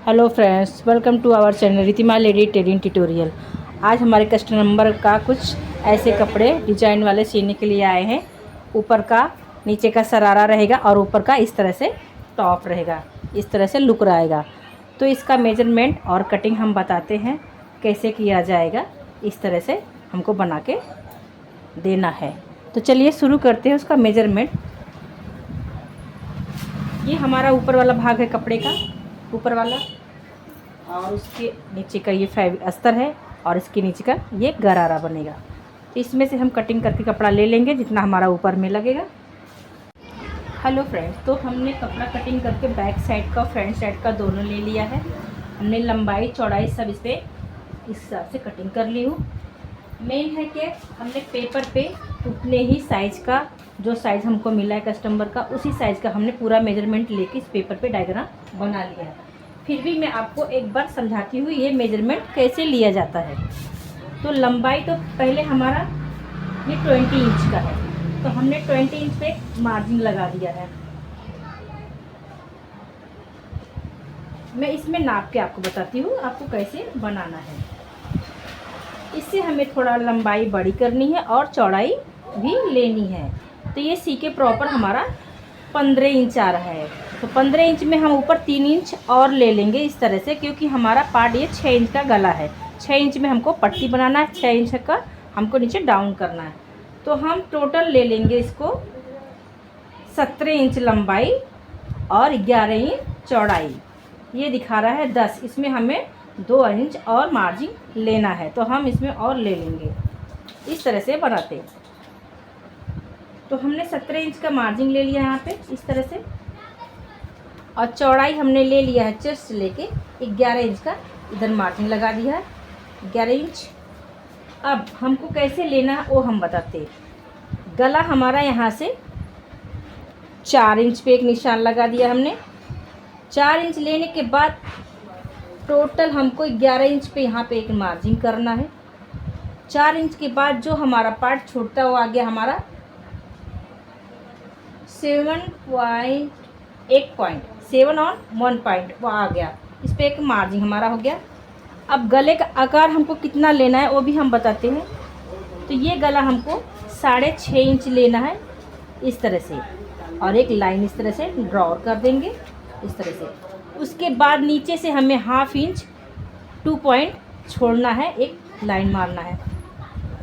Hello friends, welcome to our channel Ritima lady tailoring tutorial. आज हमारे customer का कुछ ऐसे कपड़े डिजाइन वाले सीने के लिए आए हैं। ऊपर का नीचे का सरारा रहेगा और ऊपर का इस तरह से टॉप रहेगा, इस तरह से लुक रहेगा। तो इसका मेजरमेंट और कटिंग हम बताते हैं कैसे किया जाएगा। इस तरह से हमको बना के देना है। तो चलिए शुरू करते हैं उसका मेजरमेंट। ये हमारा ऊपर वाला भाग है कपड़े का, ऊपर वाला, और उसके नीचे का ये अस्तर है और इसके नीचे का ये गरारा बनेगा। तो इसमें से हम कटिंग करके कपड़ा ले लेंगे जितना हमारा ऊपर में लगेगा। हेलो फ्रेंड्स, तो हमने कपड़ा कटिंग करके बैक साइड का फ्रंट साइड का दोनों ले लिया है। हमने लंबाई चौड़ाई सब इस पर इस हिसाब से कटिंग कर ली हूँ। मेन है कि हमने पेपर पे उतने ही साइज़ का, जो साइज़ हमको मिला है कस्टमर का, उसी साइज़ का हमने पूरा मेजरमेंट लेके इस पेपर पे डायग्राम बना लिया है। फिर भी मैं आपको एक बार समझाती हूँ ये मेजरमेंट कैसे लिया जाता है। तो लंबाई तो पहले हमारा ये 20 इंच का है, तो हमने 20 इंच पे मार्जिन लगा दिया है। मैं इसमें नाप के आपको बताती हूँ आपको कैसे बनाना है। इससे हमें थोड़ा लंबाई बड़ी करनी है और चौड़ाई भी लेनी है। तो ये सी के प्रॉपर हमारा 15 इंच आ रहा है। तो 15 इंच में हम ऊपर 3 इंच और ले लेंगे इस तरह से, क्योंकि हमारा पार्ट ये 6 इंच का गला है। 6 इंच में हमको पट्टी बनाना है, 6 इंच का हमको नीचे डाउन करना है। तो हम टोटल ले लेंगे इसको 17 इंच लंबाई और 11 इंच चौड़ाई। ये दिखा रहा है 10, इसमें हमें 2 इंच और मार्जिन लेना है, तो हम इसमें और ले लेंगे। इस तरह से बनाते हैं। तो हमने 17 इंच का मार्जिन ले लिया यहाँ पे इस तरह से, और चौड़ाई हमने ले लिया है चेस्ट लेके 11 इंच का, इधर मार्जिन लगा दिया है 11 इंच। अब हमको कैसे लेना है वो हम बताते हैं। गला हमारा यहाँ से 4 इंच पे एक निशान लगा दिया हमने। 4 इंच लेने के बाद टोटल हमको 11 इंच पे यहाँ पे एक मार्जिन करना है। 4 इंच के बाद जो हमारा पार्ट छोड़ता हुआ आ गया हमारा 7 और 1 पॉइंट वो आ गया। इस पर एक मार्जिन हमारा हो गया। अब गले का आकार हमको कितना लेना है वो भी हम बताते हैं। तो ये गला हमको 6.5 इंच लेना है इस तरह से, और एक लाइन इस तरह से ड्रॉ कर देंगे इस तरह से। उसके बाद नीचे से हमें 1/2 इंच 2 पॉइंट छोड़ना है, एक लाइन मारना है।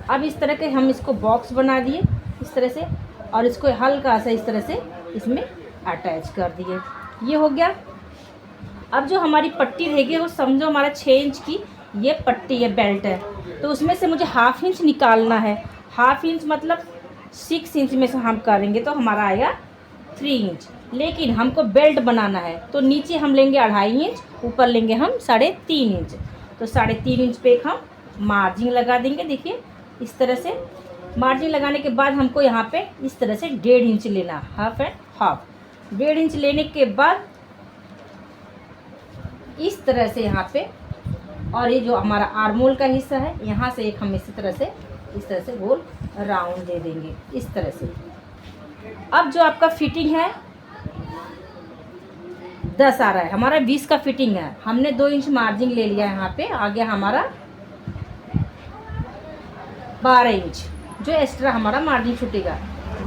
अब इस तरह के हम इसको बॉक्स बना दिए इस तरह से, और इसको हल्का सा इस तरह से इसमें अटैच कर दिए। ये हो गया। अब जो हमारी पट्टी रहेगी वो समझो हमारा 6 इंच की ये पट्टी है, बेल्ट है। तो उसमें से मुझे 1/2 इंच निकालना है। 1/2 इंच मतलब 6 इंच में से हम करेंगे तो हमारा आएगा 3 इंच। लेकिन हमको बेल्ट बनाना है तो नीचे हम लेंगे 2.5 इंच, ऊपर लेंगे हम 3.5 इंच। तो 3.5 इंच पे एक हम मार्जिन लगा देंगे। देखिए इस तरह से मार्जिन लगाने के बाद हमको यहाँ पे इस तरह से 1.5 इंच लेना, 1/2 एंड 1/2। 1.5 इंच लेने के बाद इस तरह से यहाँ पे, और ये जो हमारा आर्मोल का हिस्सा है यहाँ से एक हम इस तरह से गोल राउंड दे देंगे इस तरह से। अब जो आपका फिटिंग है 10 आ रहा है, हमारा 20 का फिटिंग है। हमने 2 इंच मार्जिन ले लिया यहाँ पे, आ गया हमारा 12 इंच जो एक्स्ट्रा हमारा मार्जिन छूटेगा।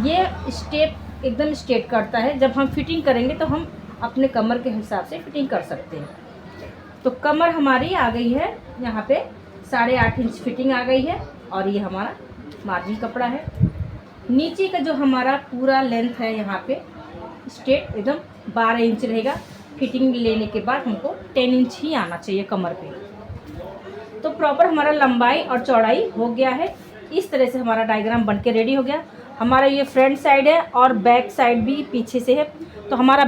ये स्टेप एकदम स्ट्रेट करता है। जब हम फिटिंग करेंगे तो हम अपने कमर के हिसाब से फिटिंग कर सकते हैं। तो कमर हमारी आ गई है यहाँ पे 8.5 इंच फिटिंग आ गई है, और ये हमारा मार्जिन कपड़ा है। नीचे का जो हमारा पूरा लेंथ है यहाँ पे स्ट्रेट एकदम 12 इंच रहेगा। फिटिंग लेने के बाद हमको 10 इंच ही आना चाहिए कमर पे। तो प्रॉपर हमारा लंबाई और चौड़ाई हो गया है। इस तरह से हमारा डायग्राम बनके रेडी हो गया। हमारा ये फ्रंट साइड है और बैक साइड भी पीछे से है। तो हमारा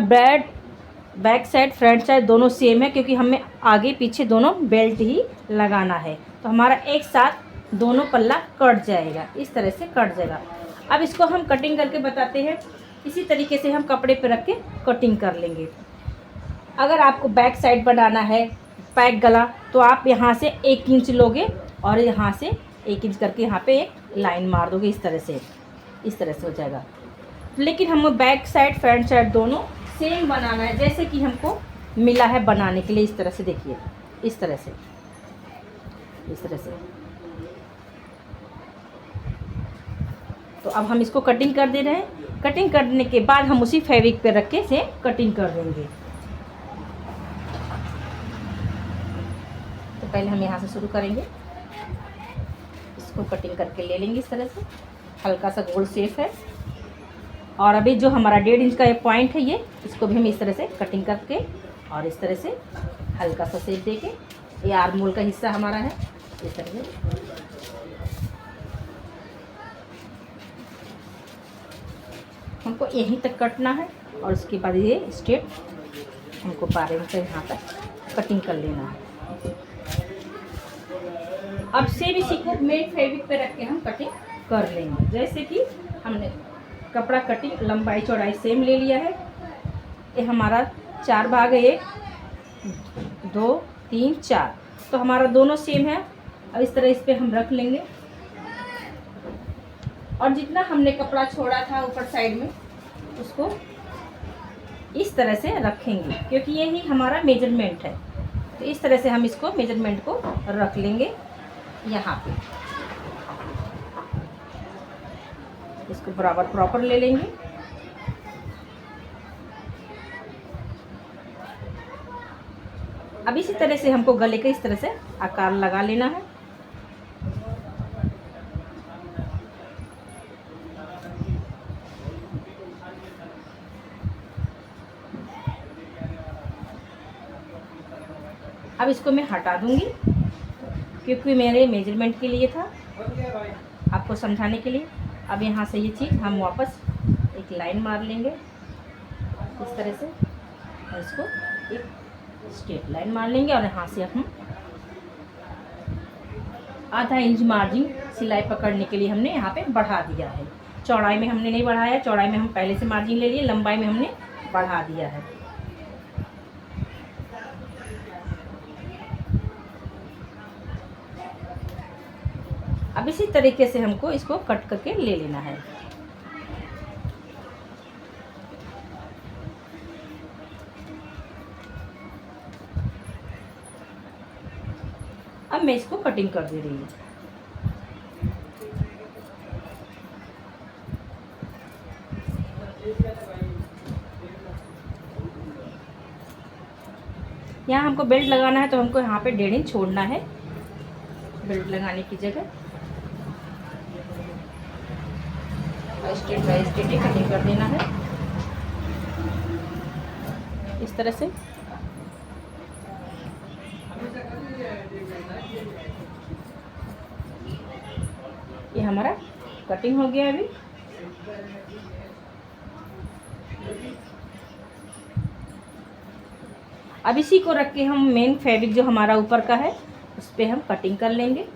बैक साइड फ्रंट साइड दोनों सेम है, क्योंकि हमें आगे पीछे दोनों बेल्ट ही लगाना है। तो हमारा एक साथ दोनों पल्ला कट जाएगा, इस तरह से कट जाएगा। अब इसको हम कटिंग करके बताते हैं। इसी तरीके से हम कपड़े पे रख के कटिंग कर लेंगे। अगर आपको बैक साइड बनाना है पैक गला, तो आप यहाँ से 1 इंच लोगे और यहाँ से 1 इंच करके यहाँ पे एक लाइन मार दोगे इस तरह से हो जाएगा। लेकिन हम बैक साइड फ्रंट साइड दोनों सेम बनाना है। जैसे कि हमको मिला है बनाने के लिए। इस तरह से देखिए, इस तरह से, इस तरह से। तो अब हम इसको कटिंग कर दे रहे हैं। कटिंग करने के बाद हम उसी फैब्रिक पे रख के इसे कटिंग कर देंगे। तो पहले हम यहाँ से शुरू करेंगे, इसको कटिंग करके ले लेंगे इस तरह से। हल्का सा गोल शेप है। और अभी जो हमारा 1.5 इंच का ये पॉइंट है, ये इसको भी हम इस तरह से कटिंग करके और इस तरह से हल्का सा शेप देके, ये आर्म होल का हिस्सा हमारा है, इस तरह से हमको यहीं तक कटना है। और उसके बाद ये स्ट्रेट हमको 12 इंच यहाँ तक कटिंग कर लेना है। अब सेम इसी को मेन फैब्रिक पे रख के हम कटिंग कर लेंगे। जैसे कि हमने कपड़ा कटिंग लंबाई चौड़ाई सेम ले लिया है। ये हमारा 4 भाग है, 1 2 3 4, तो हमारा दोनों सेम है। अब इस तरह इस पर हम रख लेंगे और जितना हमने कपड़ा छोड़ा था ऊपर साइड में उसको इस तरह से रखेंगे, क्योंकि यही हमारा मेजरमेंट है। तो इस तरह से हम इसको मेजरमेंट को रख लेंगे यहाँ पे। इसको बराबर प्रॉपर ले लेंगे। अब इसी तरह से हमको गले का इस तरह से आकार लगा लेना है। अब इसको मैं हटा दूंगी, क्योंकि मेरे मेजरमेंट के लिए था, आपको समझाने के लिए। अब यहाँ से ये चीज़ हम वापस एक लाइन मार लेंगे इस तरह से, और इसको एक स्ट्रेट लाइन मार लेंगे। और यहाँ से हम आधा इंच मार्जिन सिलाई पकड़ने के लिए हमने यहाँ पे बढ़ा दिया है। चौड़ाई में हमने नहीं बढ़ाया, चौड़ाई में हम पहले से मार्जिन ले लिए, लंबाई में हमने बढ़ा दिया है। अब इसी तरीके से हमको इसको कट करके ले लेना है। अब मैं इसको कटिंग कर दे रही हूँ। यहाँ हमको बेल्ट लगाना है, तो हमको यहाँ पे 1.5 इंच छोड़ना है बेल्ट लगाने की जगह। स्ट्रेट बाय स्ट्रेट कटिंग कर देना है इस तरह से। ये हमारा कटिंग हो गया अभी। अब इसी को रख के हम मेन फैब्रिक जो हमारा ऊपर का है उस पर हम कटिंग कर लेंगे।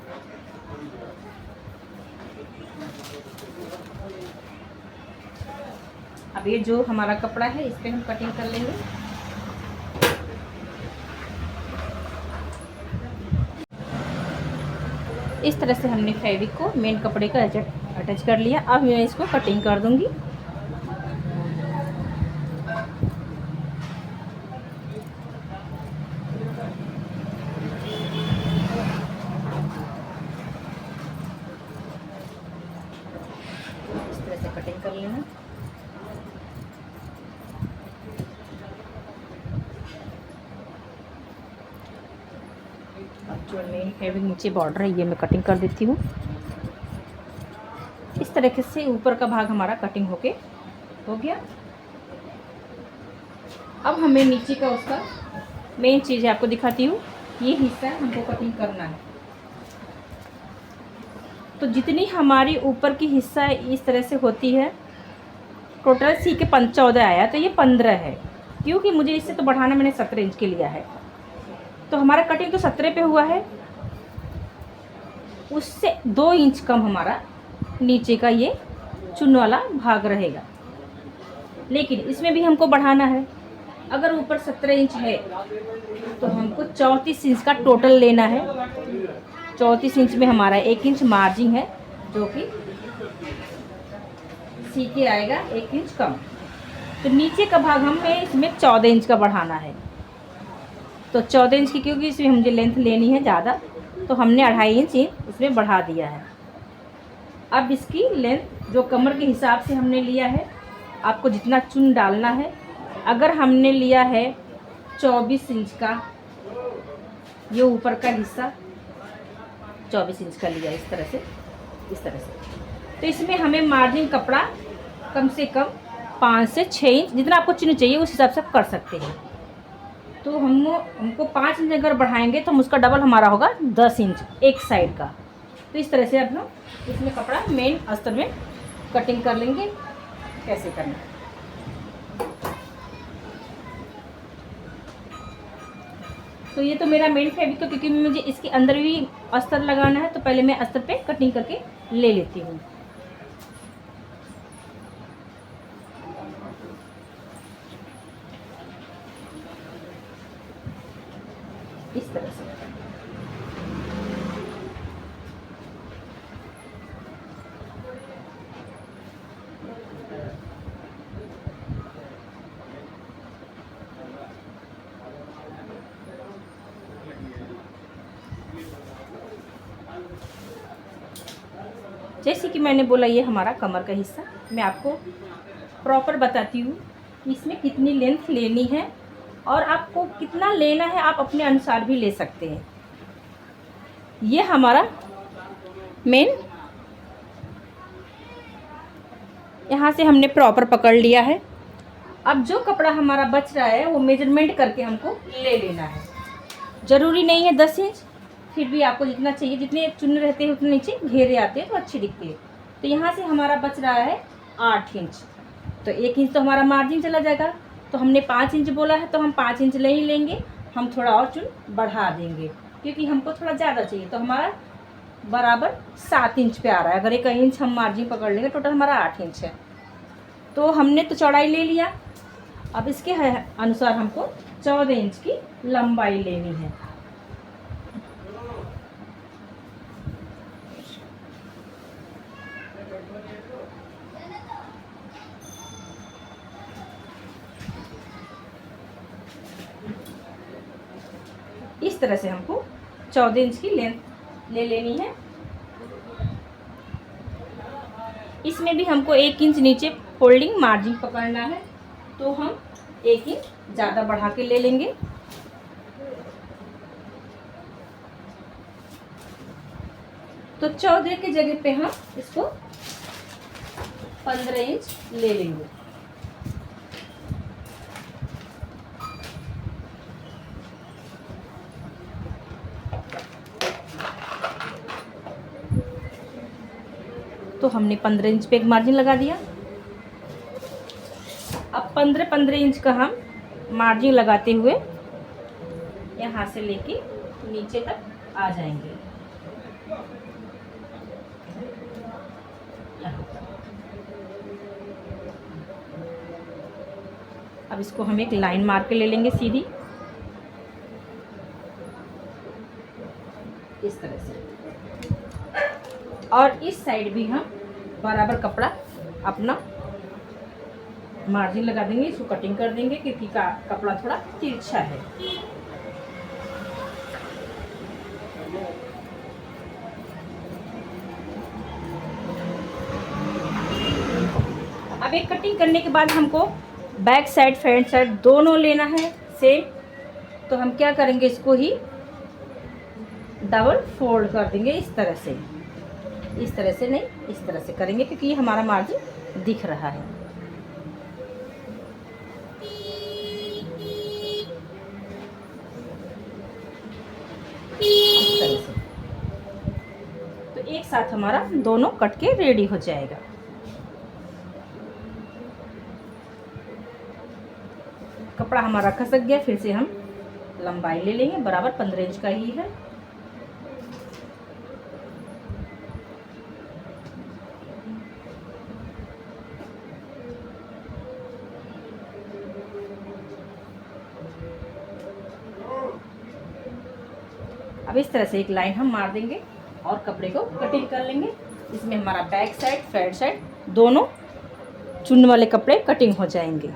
अब ये जो हमारा कपड़ा है इस पे हम कटिंग कर लेंगे। इस तरह से हमने फैब्रिक को मेन कपड़े का अटैच कर लिया। अब मैं इसको कटिंग कर दूंगी। इस तरह से कटिंग कर लेना। अब जो मेन फैब्रिक नीचे बॉर्डर है ये मैं कटिंग कर देती हूँ। इस तरीके से ऊपर का भाग हमारा कटिंग होके हो गया। अब हमें नीचे का उसका मेन चीज़ आपको दिखाती हूँ। ये हिस्सा हमको कटिंग करना है। तो जितनी हमारी ऊपर की हिस्सा इस तरह से होती है, टोटल सी के 14 आया, तो ये 15 है, क्योंकि मुझे इससे तो बढ़ाना मैंने 17 इंच के लिया है। तो हमारा कटिंग तो 17 पे हुआ है, उससे 2 इंच कम हमारा नीचे का ये चुन वाला भाग रहेगा। लेकिन इसमें भी हमको बढ़ाना है। अगर ऊपर 17 इंच है तो हमको 34 इंच का टोटल लेना है। 34 इंच में हमारा 1 इंच मार्जिन है, जो कि सी के आएगा 1 इंच कम। तो नीचे का भाग हमें इसमें 14 इंच का बढ़ाना है। तो 14 इंच की, क्योंकि इसमें मुझे लेंथ लेनी है ज़्यादा, तो हमने 2.5 इंच इसमें बढ़ा दिया है। अब इसकी लेंथ जो कमर के हिसाब से हमने लिया है, आपको जितना चुन डालना है, अगर हमने लिया है 24 इंच का, ये ऊपर का हिस्सा 24 इंच का लिया इस तरह से, तो इसमें हमें मार्जिन कपड़ा कम से कम 5 से 6 इंच, जितना आपको चुन चाहिए उस हिसाब से आप कर सकते हैं। तो हमको 5 इंच अगर बढ़ाएंगे तो हम उसका डबल हमारा होगा 10 इंच एक साइड का। तो इस तरह से अब हम इसमें कपड़ा मेन अस्तर में कटिंग कर लेंगे, कैसे करना है। तो ये तो मेरा मेन फैब्रिक है, क्योंकि मुझे इसके अंदर भी अस्तर लगाना है, तो पहले मैं अस्तर पे कटिंग करके ले लेती हूँ। इस तरह से जैसे कि मैंने बोला, ये हमारा कमर का हिस्सा। मैं आपको प्रॉपर बताती हूँ कि इसमें कितनी लेंथ लेनी है, और आपको कितना लेना है आप अपने अनुसार भी ले सकते हैं। ये हमारा मेन यहाँ से हमने प्रॉपर पकड़ लिया है। अब जो कपड़ा हमारा बच रहा है वो मेजरमेंट करके हमको ले लेना है। ज़रूरी नहीं है 10 इंच, फिर भी आपको जितना चाहिए, जितने चुन रहते हैं उतने नीचे घेरे आते हैं तो अच्छी दिखती है। तो यहाँ से हमारा बच रहा है 8 इंच, तो 1 इंच तो हमारा मार्जिन चला जाएगा। तो हमने 5 इंच बोला है, तो हम 5 इंच ले ही लेंगे। हम थोड़ा और चुन बढ़ा देंगे, क्योंकि हमको थोड़ा ज़्यादा चाहिए। तो हमारा बराबर 7 इंच पे आ रहा है। अगर 1 इंच हम मार्जिन पकड़ लेंगे, टोटल हमारा 8 इंच है। तो हमने तो चौड़ाई ले लिया। अब इसके अनुसार हमको 14 इंच की लंबाई लेनी है। इस तरह से हमको 14 इंच की लेंथ ले लेनी है। इसमें भी हमको 1 इंच नीचे फोल्डिंग मार्जिन पकड़ना है, तो हम 1 इंच ज़्यादा बढ़ा के ले लेंगे। तो 14 की जगह पे हम इसको 15 इंच ले लेंगे। तो हमने 15 इंच पे एक मार्जिन लगा दिया। अब 15 इंच का हम मार्जिन लगाते हुए यहाँ से लेके नीचे तक आ जाएंगे। अब इसको हम एक लाइन मार के ले लेंगे सीधी, इस तरह से। और इस साइड भी हम बराबर कपड़ा अपना मार्जिन लगा देंगे, इसको कटिंग कर देंगे, क्योंकि कपड़ा थोड़ा तिरछा है। अब एक कटिंग करने के बाद हमको बैक साइड फ्रंट साइड दोनों लेना है सेम। तो हम क्या करेंगे, इसको ही डबल फोल्ड कर देंगे इस तरह से। इस तरह से नहीं, इस तरह से करेंगे, क्योंकि ये हमारा मार्जिन दिख रहा है। इस तरह से तो एक साथ हमारा दोनों कट के रेडी हो जाएगा। कपड़ा हमारा खसक गया, फिर से हम लंबाई ले लेंगे, बराबर 15 इंच का ही है। अब इस तरह से एक लाइन हम मार देंगे और कपड़े को कटिंग कर लेंगे। इसमें हमारा बैक साइड फ्रंट साइड दोनों चुनने वाले कपड़े कटिंग हो जाएंगे।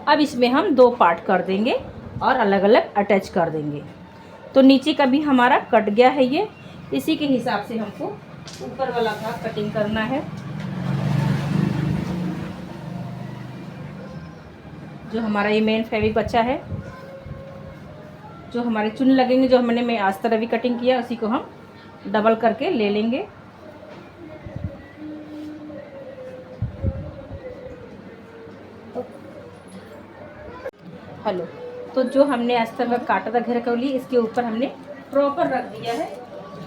अब इसमें हम 2 पार्ट कर देंगे और अलग अलग अटैच कर देंगे। तो नीचे का भी हमारा कट गया है ये, इसी के हिसाब से हमको ऊपर वाला भाग कटिंग करना है। जो हमारा ये मेन फैब्रिक बचा है, जो हमारे चुन लगेंगे, जो हमने मैं आज तरह भी कटिंग किया, उसी को हम डबल करके ले लेंगे। हेलो, तो जो हमने आज तक काटा था घेर कौली, इसके ऊपर हमने प्रॉपर रख दिया है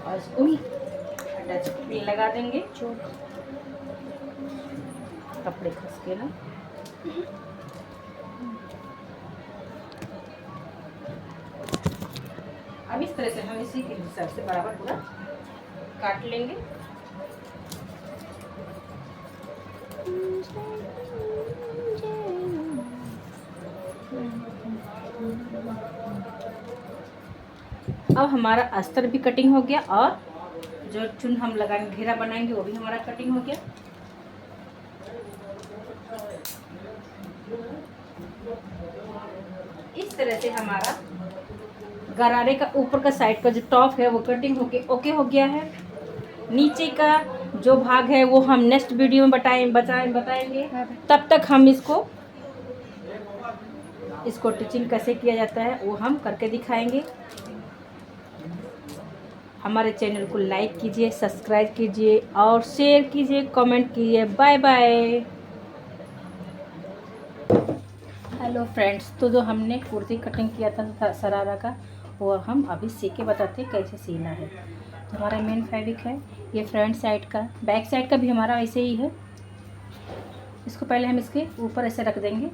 और इसको अटैच पिन लगा देंगे। कपड़े खस के ना अब इस तरह से हम इसी के हिसाब से बराबर पूरा काट लेंगे। अब हमारा अस्तर भी कटिंग हो गया और जो चुन हम लगाएंगे, घेरा बनाएंगे, वो भी हमारा कटिंग हो गया। इस तरह से हमारा गरारे का ऊपर का साइड का जो टॉप है वो कटिंग होके ओके हो गया है। नीचे का जो भाग है वो हम नेक्स्ट वीडियो में बताएंगे। तब तक हम इसको टिचिंग कैसे किया जाता है वो हम करके दिखाएंगे। हमारे चैनल को लाइक कीजिए, सब्सक्राइब कीजिए और शेयर कीजिए, कमेंट कीजिए। Bye bye. हेलो फ्रेंड्स, तो जो हमने कुर्ती कटिंग किया था शरारा का, वो हम अभी सी के बताते हैं कैसे सीना है। तो हमारा मेन फैब्रिक है ये, फ्रंट साइड का, बैक साइड का भी हमारा वैसे ही है। इसको पहले हम इसके ऊपर ऐसे रख देंगे।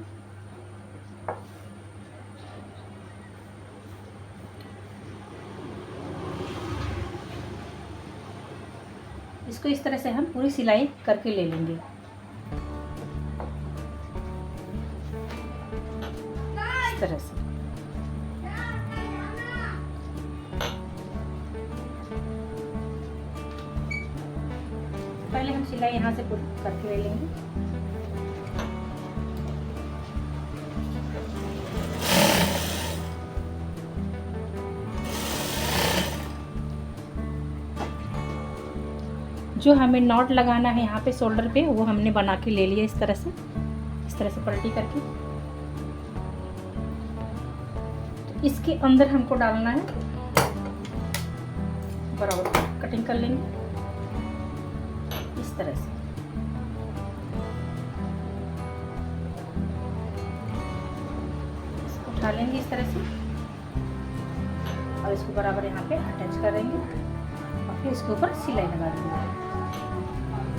इसको इस तरह से हम पूरी सिलाई करके ले लेंगे। इस तरह से पहले हम सिलाई यहाँ से पूरी करके ले लेंगे। जो हमें नॉट लगाना है यहाँ पे शोल्डर पे, वो हमने बना के ले लिया इस तरह से पलटी करके। तो इसके अंदर हमको डालना है, बराबर कटिंग कर लेंगे इस तरह से। इसको उठा लेंगे इस तरह से और इसको बराबर यहाँ पे अटैच करेंगे और फिर इसके ऊपर सिलाई लगा देंगे।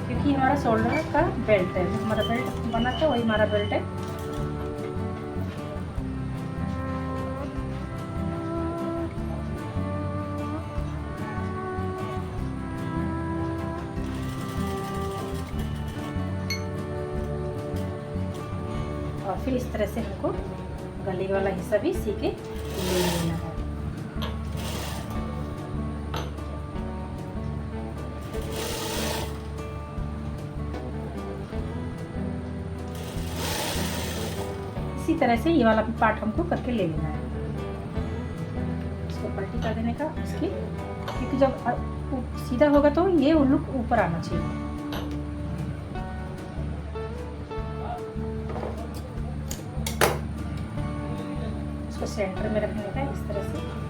क्योंकि हमारा शोल्डर का बेल्ट है, हमारा बेल्ट बना था वही हमारा बेल्ट है। और फिर इस तरह से हमको गले वाला हिस्सा भी सी के ले लेना है। इसी तरह से ये वाला भी पार्ट हमको करके ले लेना है। इसको पलटी कर देने का इसकी, क्योंकि जब सीधा होगा तो ये लुक ऊपर आना चाहिए। इसको सेंटर में रखने का इस तरह से।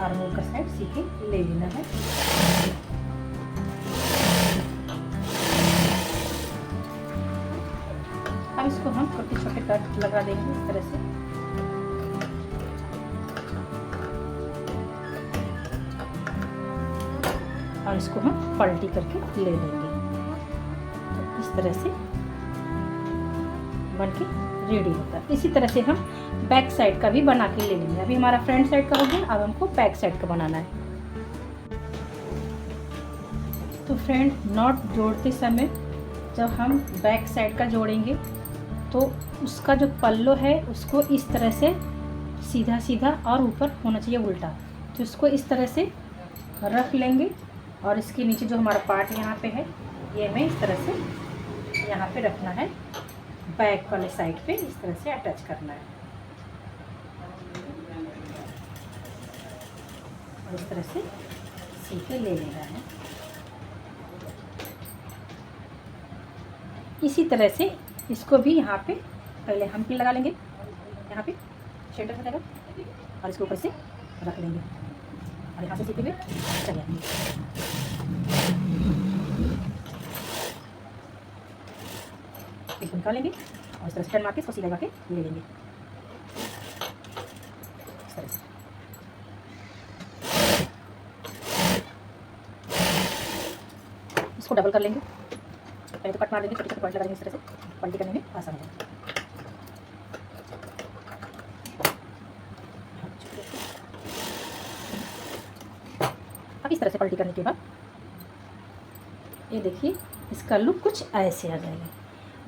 आर्मोल का साइड सी के ले लेना है। अब इसको हम छोटे छोटे कट लगा देंगे इस तरह से। और इसको हम पलटी करके ले लेंगे। तो इस तरह से बनके रेडी होता है। इसी तरह से हम बैक साइड का भी बना के ले लेंगे। अभी हमारा फ्रंट साइड का हो गया, अब हमको बैक साइड का बनाना है। तो फ्रेंड, नॉट जोड़ते समय जब हम बैक साइड का जोड़ेंगे तो उसका जो पल्लो है उसको इस तरह से सीधा सीधा और ऊपर होना चाहिए उल्टा। तो इसको इस तरह से रख लेंगे और इसके नीचे जो हमारा पार्ट यहाँ पे है ये हमें इस तरह से यहाँ पे रखना है, बैक वाले साइड पे इस तरह से अटैच करना है और इस तरह से सी के ले लेना है। इसी तरह से इसको भी यहाँ पे पहले हम पिन लगा लेंगे, यहाँ पे शेल्टर हो जाएगा और इसके ऊपर से रख लेंगे और यहाँ से सीधे हुए चले जाएंगे। इसको निकालेंगे और इस तरह से टर्न मार के इसको सीधा लगा के ले लेंगे इस तरह से। इसको डबल कर लेंगे, पहले तो कट मार देंगे, छोटे छोटे पॉइंट लगा देंगे, इस तरह से पलटी करने में आसान होगा। अब इस तरह से पलटी करने के बाद ये देखिए इसका लुक कुछ ऐसे आ जाएगा,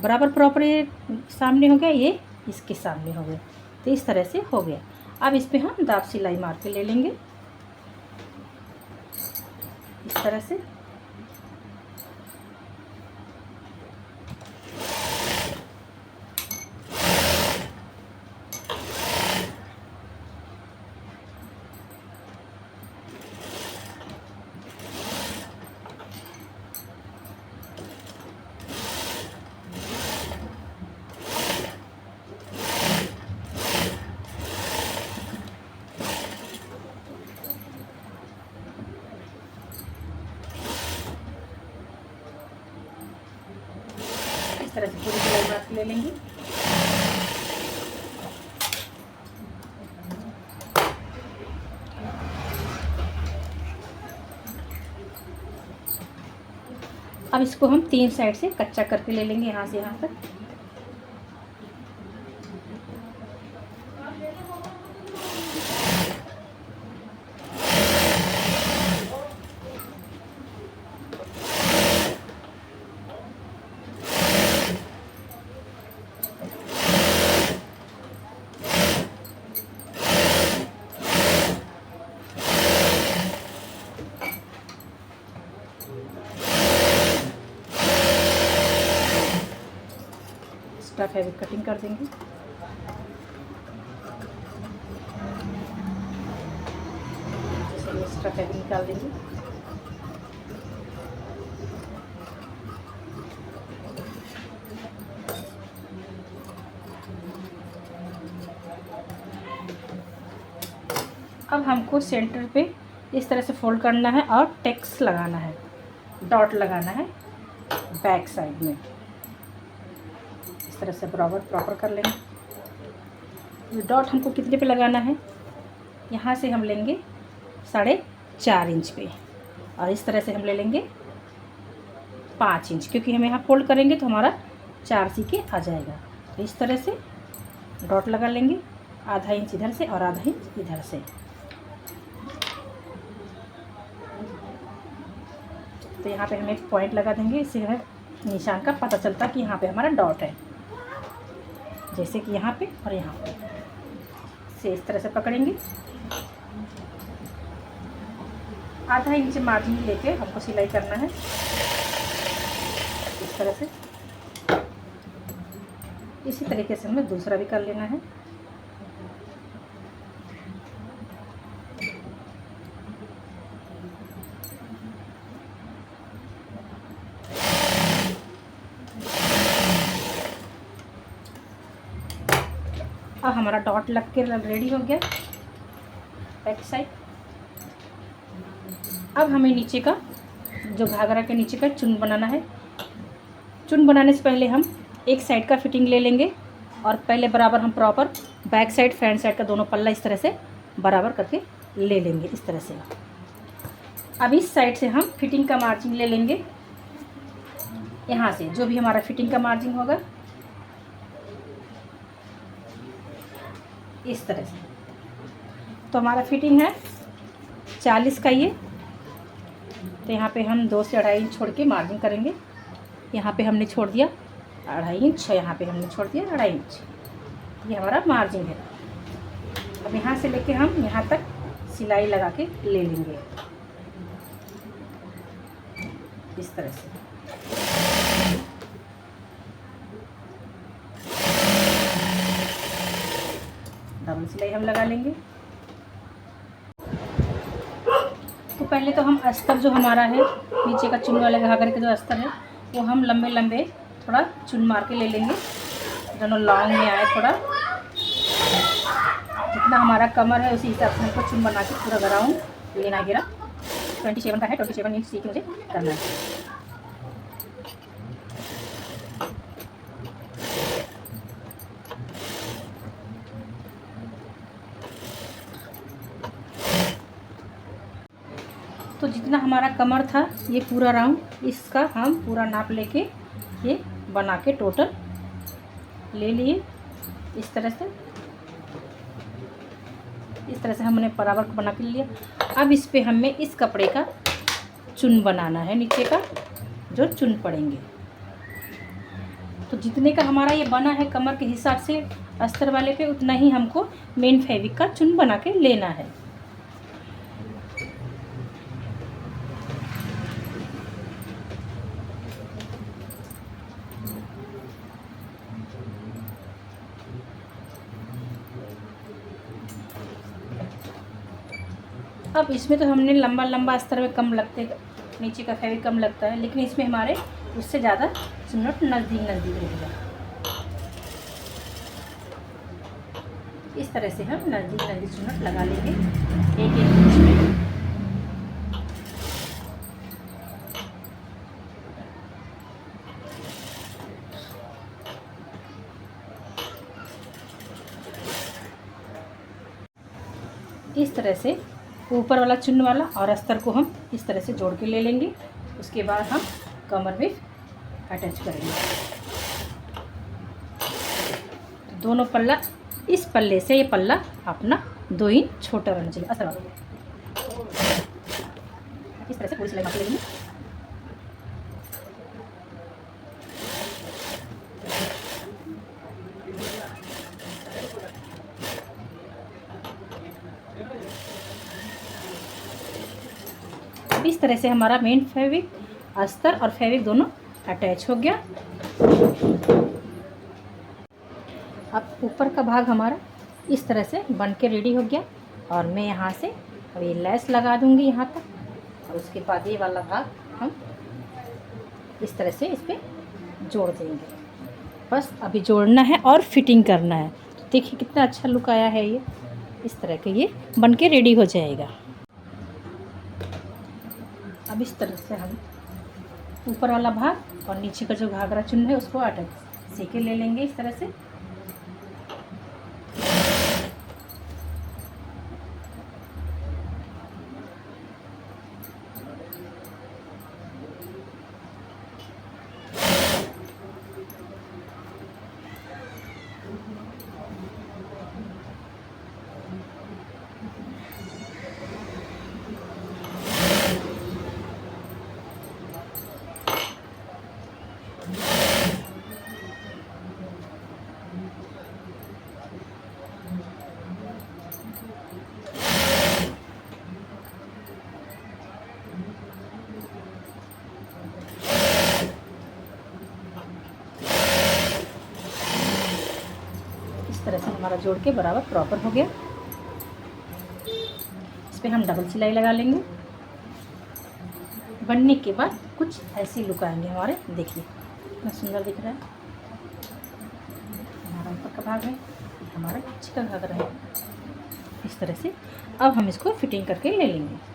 बराबर प्रॉपर ये सामने हो गया, ये इसके सामने हो गया, तो इस तरह से हो गया। अब इस पर हम दाब सिलाई मार के ले लेंगे इस तरह से। इस तरह से पूरी सिलाई मार के ले लेंगे। अब इसको हम 3 साइड से कच्चा करके ले लेंगे, यहाँ से यहाँ तक। एक्स्ट्रा फैब्रिक कटिंग कर देंगे। एक्स्ट्रा फैब्रिक निकाल देंगे। अब हमको सेंटर पे इस तरह से फोल्ड करना है और टेक्स लगाना है, डॉट लगाना है बैक साइड में। इस तरह से बराबर प्रॉपर कर लेंगे। डॉट हमको कितने पे लगाना है, यहाँ से हम लेंगे 4.5 इंच पे और इस तरह से हम ले लेंगे 5 इंच, क्योंकि हम यहाँ फोल्ड करेंगे तो हमारा 4 सीके आ जाएगा। तो इस तरह से डॉट लगा लेंगे, आधा इंच इधर से और आधा इंच इधर से। तो यहाँ पे हम एक पॉइंट लगा देंगे, इससे हमें निशान का पता चलता कि यहाँ पे हमारा डॉट है, जैसे कि यहाँ पे और यहाँ पे। से इस तरह से पकड़ेंगे, आधा इंच मार्जिन लेके हमको सिलाई करना है इस तरह से। इसी तरीके से हमें दूसरा भी कर लेना है। अब हमारा डॉट लग के रेडी हो गया बैक साइड। अब हमें नीचे का जो घाघरा के नीचे का चुन बनाना है। चुन बनाने से पहले हम एक साइड का फिटिंग ले लेंगे और पहले बराबर हम proper back side front side का दोनों पल्ला इस तरह से बराबर करके ले लेंगे इस तरह से। अब इस साइड से हम फिटिंग का मार्जिन ले लेंगे, यहाँ से जो भी हमारा फिटिंग का मार्जिन होगा इस तरह से। तो हमारा फिटिंग है 40 का ये, तो यहाँ पे हम 2 से 2.5 इंच छोड़ के मार्जिन करेंगे। यहाँ पे हमने छोड़ दिया 2.5 इंच, यहाँ पे हमने छोड़ दिया 2.5 इंच, ये हमारा मार्जिन है। अब यहाँ से लेके हम यहाँ तक सिलाई लगा के ले लेंगे इस तरह से। डबल सिलाई हम लगा लेंगे। तो पहले तो हम अस्तर जो हमारा है नीचे का चुन वाले घाघरे का जो अस्तर है वो हम लंबे लंबे थोड़ा चुन मार के ले लेंगे, दोनों लॉन्ग में आए थोड़ा। जितना हमारा कमर है उसी हिसाब से हमको चुन बना के पूरा ग्राउंड लेना घेरा। 27 का है, 27 इंच सीख मुझे करना है। तो जितना हमारा कमर था ये पूरा राउंड इसका हम पूरा नाप लेके ये बना के टोटल ले लिए इस तरह से। इस तरह से हमने बराबर को बना के लिया। अब इस पे हमें इस कपड़े का चुन बनाना है, नीचे का जो चुन पड़ेंगे। तो जितने का हमारा ये बना है कमर के हिसाब से अस्तर वाले पे उतना ही हमको मेन फैब्रिक का चुन बना के लेना है। अब इसमें तो हमने लंबा लंबा अस्तर में कम लगते, नीचे का फैब्रिक कम लगता है, लेकिन इसमें हमारे उससे ज़्यादा चुन्नट नज़दीक नज़दीक रहेगा। इस तरह से हम नज़दीक नज़दीक चुन्नट लगा लेंगे एक एक इंच में। इस तरह से ऊपर वाला चुन वाला और अस्तर को हम इस तरह से जोड़ के ले लेंगे। उसके बाद हम कमर में अटैच करेंगे। तो दोनों पल्ला इस पल्ले से ये पल्ला अपना 2 इंच छोटा रहना चाहिए अस्तर वाला। इस तरह से पूरी सिलाई मार लेंगे। इस तरह से हमारा मेन फैब्रिक अस्तर और फैब्रिक दोनों अटैच हो गया। अब ऊपर का भाग हमारा इस तरह से बन के रेडी हो गया और मैं यहाँ से अब ये लैस लगा दूँगी यहाँ तक और उसके बाद ये वाला भाग हम इस तरह से इस पर जोड़ देंगे। बस अभी जोड़ना है और फिटिंग करना है। तो देखिए कितना अच्छा लुक आया है। ये इस तरह के ये बन के रेडी हो जाएगा। अब इस तरह से हम ऊपर वाला भाग और नीचे का जो घाघरा चुन है उसको अटैच सीके ले लेंगे इस तरह से। इस तरह से हमारा जोड़ के बराबर प्रॉपर हो गया। इस पर हम डबल सिलाई लगा लेंगे। बनने के बाद कुछ ऐसे लुक आएंगे हमारे। देखिए कितना सुंदर दिख रहा है। हमारा ऊपर का भाग है, हमारा नीचे का घाघरा है। इस तरह से अब हम इसको फिटिंग करके ले लेंगे।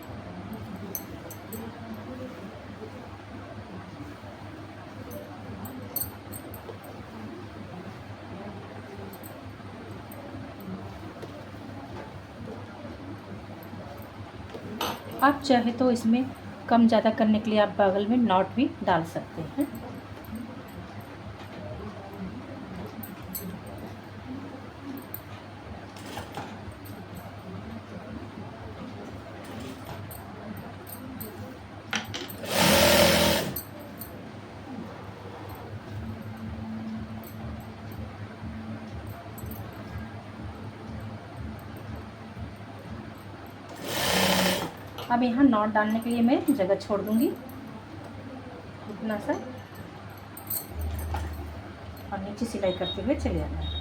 आप चाहे तो इसमें कम ज़्यादा करने के लिए आप बगल में नॉट भी डाल सकते हैं। अब यहाँ नॉट डालने के लिए मैं जगह छोड़ दूँगी इतना सा, और नीचे सिलाई करते हुए चले आना है।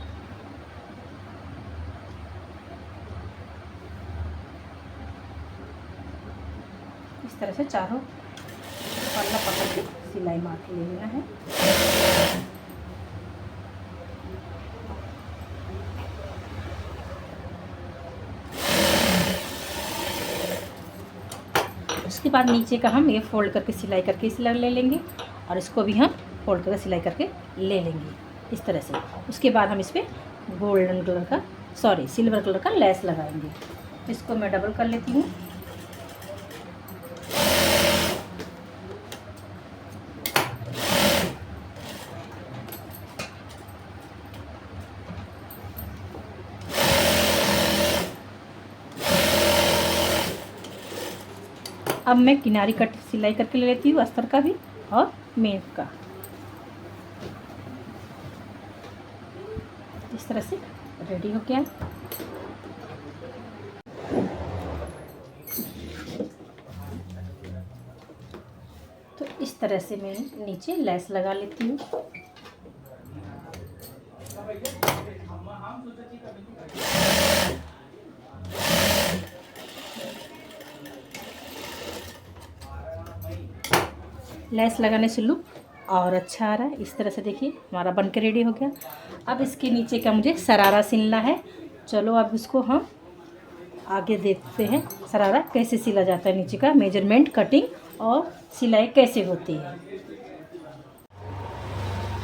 इस तरह से चारों पल्ला पकड़ के सिलाई मार के ले लेना है। उसके बाद नीचे का हम ये फोल्ड करके सिलाई करके सिलाई ले लेंगे, और इसको भी हम फोल्ड करके सिलाई करके ले लेंगे इस तरह से। उसके बाद हम इस पर गोल्डन कलर का सिल्वर कलर का लेस लगाएंगे। इसको मैं डबल कर लेती हूँ। अब मैं किनारी कट सिलाई करके ले लेती हूँ, अस्तर का भी और मेन का। इस तरह से रेडी हो गया। तो इस तरह से मैं नीचे लेस लगा लेती हूँ। लेस लगाने से लुक और अच्छा आ रहा है। इस तरह से देखिए हमारा बनकर रेडी हो गया। अब इसके नीचे का मुझे शरारा सिलना है। चलो अब इसको हम आगे देखते हैं शरारा कैसे सिला जाता है, नीचे का मेजरमेंट, कटिंग और सिलाई कैसे होती है।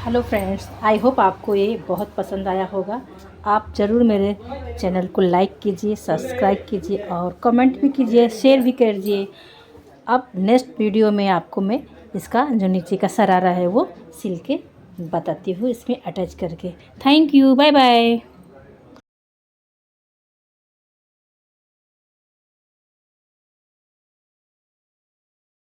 हेलो फ्रेंड्स, आई होप आपको ये बहुत पसंद आया होगा। आप ज़रूर मेरे चैनल को लाइक कीजिए, सब्सक्राइब कीजिए और कमेंट भी कीजिए, शेयर भी कीजिए। अब नेक्स्ट वीडियो में आपको मैं इसका जो नीचे का शरारा है वो सिल के बताती हूँ, इसमें अटैच करके। Thank you, bye bye.